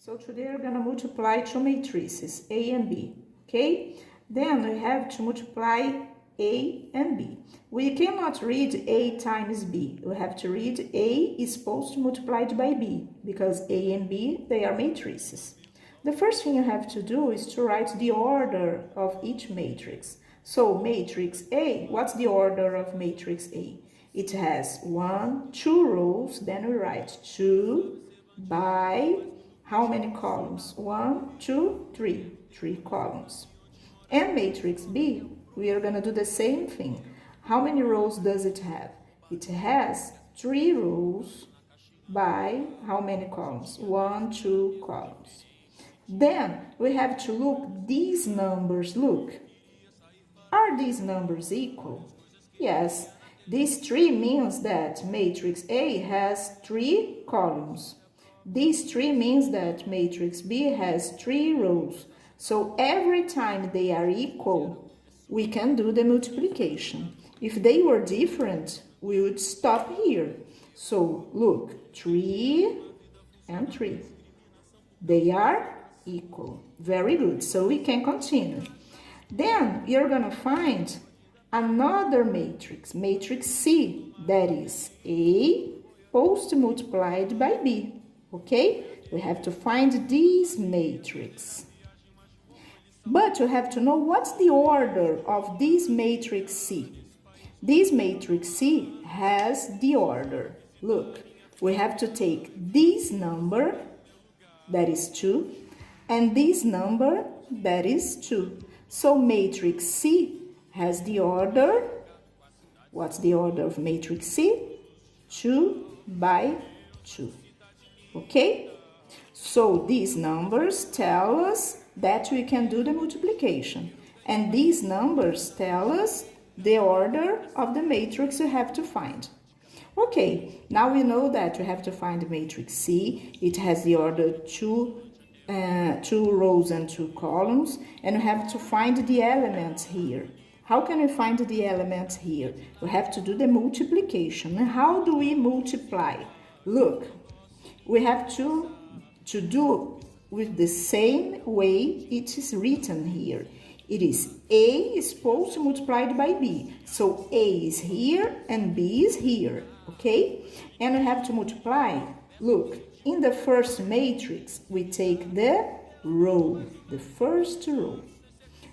So today we're going to multiply two matrices, A and B, okay? Then we have to multiply A and B. We cannot read A times B. We have to read A is supposed to multiplied by B, because A and B, they are matrices. The first thing you have to do is to write the order of each matrix. So matrix A, what's the order of matrix A? It has 1, 2 rows, then we write 2 by how many columns? 1, 2, 3. 3 columns. And matrix B, we are going to do the same thing. How many rows does it have? It has 3 rows by how many columns? 1, 2 columns. Then we have to look these numbers. Look. Are these numbers equal? Yes. This 3 means that matrix A has 3 columns. This 3 means that matrix B has 3 rows. So every time they are equal, we can do the multiplication. If they were different, we would stop here. So look, 3 and 3. They are equal. Very good. So we can continue. Then you're going to find another matrix, matrix C, that is A post multiplied by B. Okay, we have to find this matrix. But you have to know what's the order of this matrix C. This matrix C has the order. Look, we have to take this number, that is 2, and this number, that is 2. So matrix C has the order. What's the order of matrix C? 2 by 2. Okay? So these numbers tell us that we can do the multiplication. And these numbers tell us the order of the matrix we have to find. Okay, now we know that we have to find the matrix C. It has the order 2 rows and 2 columns. And we have to find the elements here. How can we find the elements here? We have to do the multiplication. And how do we multiply? Look. We have to do with the same way it is written here. It is A is supposed to multiplied by B. So A is here and B is here, okay? And we have to multiply. Look, in the first matrix, we take the row, the first row.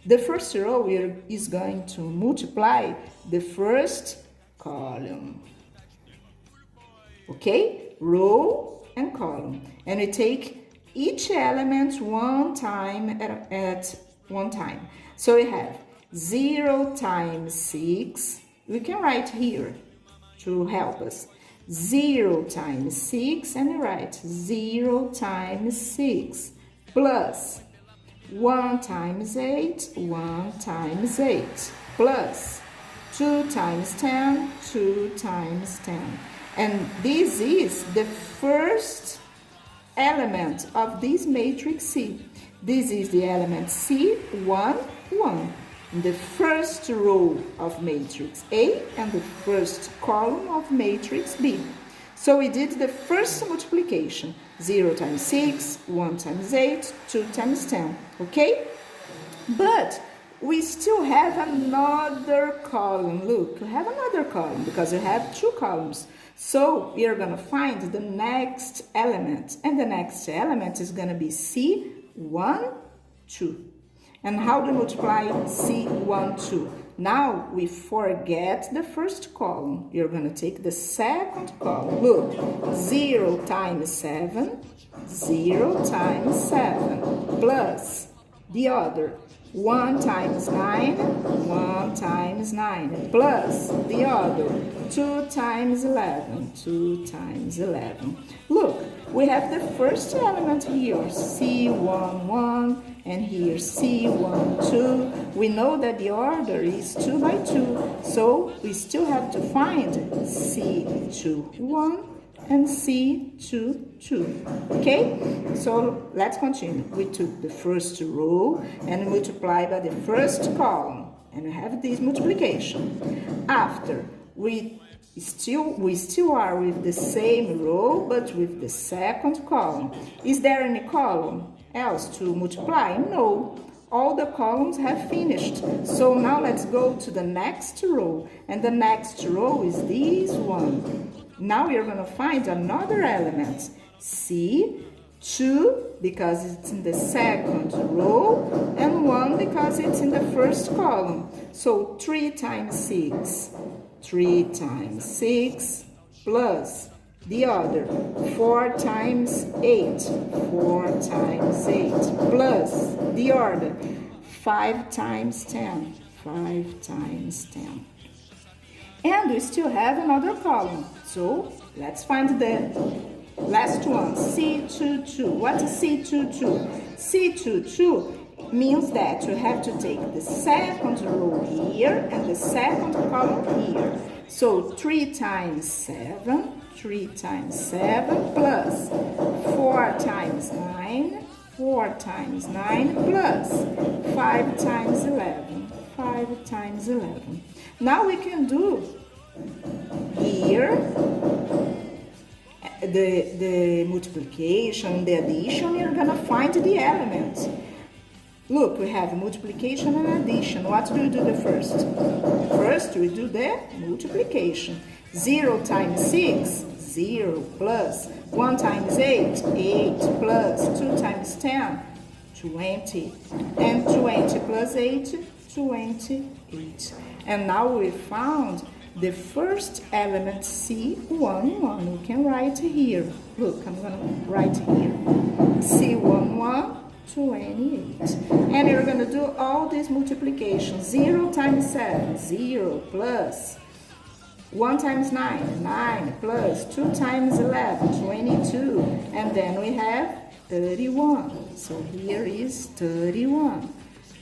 The first row is going to multiply the first column, okay? Row and column, and we take each element one time at one time. So we have 0 times 6. We can write here to help us. 0 times 6, and we write 0 times 6 plus 1 times 8, 1 times 8 plus 2 times 10, 2 times 10. And this is the first element of this matrix C. This is the element C1, 1. In the first row of matrix A and the first column of matrix B. So we did the first multiplication. 0 times 6, 1 times 8, 2 times 10. Okay? But we still have another column. Look, we have another column because we have 2 columns. So we are going to find the next element. And the next element is going to be C1, 2. And how do we multiply C1, 2? Now we forget the first column. You're going to take the second column. Look, 0 times 7, 0 times 7, plus the other. 1 times 9, 1 times 9, plus the other, 2 times 11, 2 times 11. Look, we have the first element here, C1, 1, and here C1, 2. We know that the order is 2 by 2, so we still have to find C2, 1, and C2, 2. Okay? So let's continue. We took the first row and multiplied by the first column. And we have this multiplication. After we We still are with the same row, but with the second column. Is there any column else to multiply? No. All the columns have finished. So now let's go to the next row. And the next row is this one. Now we are going to find another element. See? 2 because it's in the second row, and 1 because it's in the first column. So 3 times 6. 3 times 6 plus the other 4 times 8. 4 times 8 plus the other 5 times 10. 5 times 10. And we still have another column. So let's find the last one, C22. What is C22? C22 means that you have to take the second row here and the second column here. So 3 times 7, 3 times 7 plus 4 times 9, 4 times 9 plus 5 times 11, 5 times 11. Now we can do here the multiplication, the addition. You're gonna find the elements. Look, we have multiplication and addition. What do we do the first? First, we do the multiplication. 0 times 6, 0 plus 1 times 8, 8 plus 2 times 10, 20. And 20 plus 8, 28. And now we found the first element, C11. We can write here. Look, I'm going to write here. C11, 28. And you're going to do all these multiplications. 0 times 7, 0 plus 1 times 9, 9 plus 2 times 11, 22. And then we have 31. So here is 31.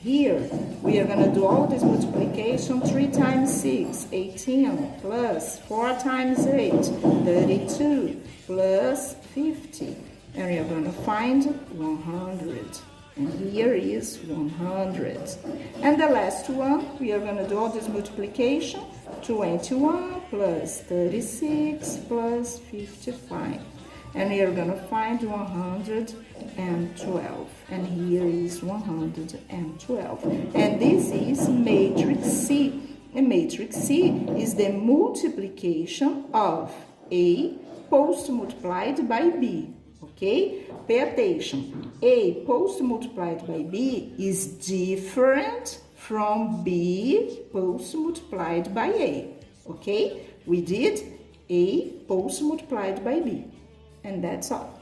Here, we are going to do all this multiplication. 3 times 6, 18, plus 4 times 8, 32, plus 50. And we are going to find 100. And here is 100. And the last one, we are going to do all this multiplication. 21 plus 36 plus 55. And we are going to find 112. And here is 112. And this is matrix C. And matrix C is the multiplication of A post multiplied by B. Okay? Pay attention. A post multiplied by B is different from B post multiplied by A. Okay? We did A post multiplied by B. And that's all.